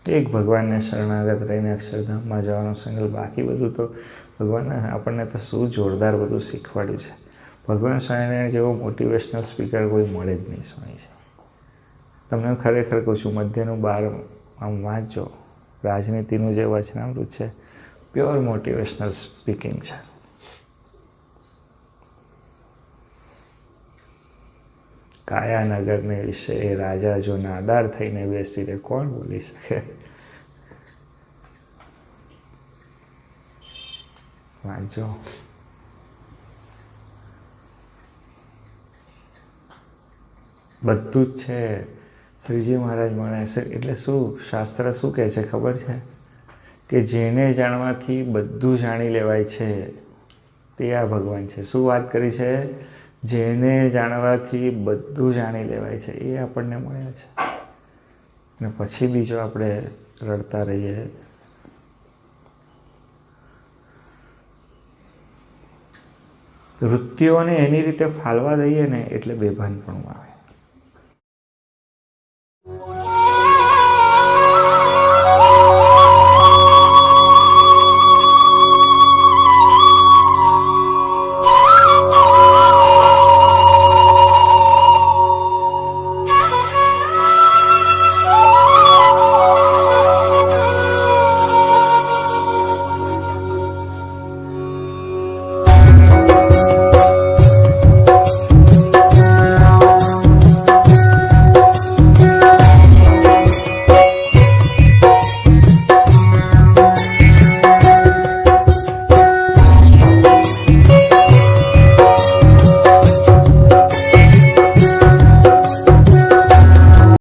એક ભગવાનને શરણાગત રહીને અક્ષરધામમાં જવાનો સંકલ્પ. બાકી બધું તો ભગવાને આપણને તો શું જોરદાર બધું શીખવાડ્યું છે. ભગવાન સ્વામિનારાયણ જેવો મોટિવેશનલ સ્પીકર કોઈ મળે જ નહીં. સ્વામી છે. તમને ખરેખર કહું છું, મધ્યનું 12 આમ વાંચજો. રાજનીતિનું જે વચનામૃત છે, પ્યોર મોટિવેશનલ સ્પીકિંગ છે. કાયાનગરને વિશે રાજા જો નાદાર થઈને બેસી રહે, કોણ બોલી શકે? વાંચો. બધું જ છે. શ્રીજી મહારાજ મળે છે એટલે શું? શાસ્ત્ર શું કહે છે ખબર છે? કે જેને જાણવાથી બધું જાણી લેવાય છે તે આ ભગવાન છે. શું વાત કરી છે? જેને જાણવાથી બધું જાણી લેવાય છે એ આપણને મળ્યા છે. અને પછી બીજો આપણે રડતા રહીએ. વૃત્તિઓને એની રીતે ફાલવા દઈએ ને એટલે બેભાનપણું આવે.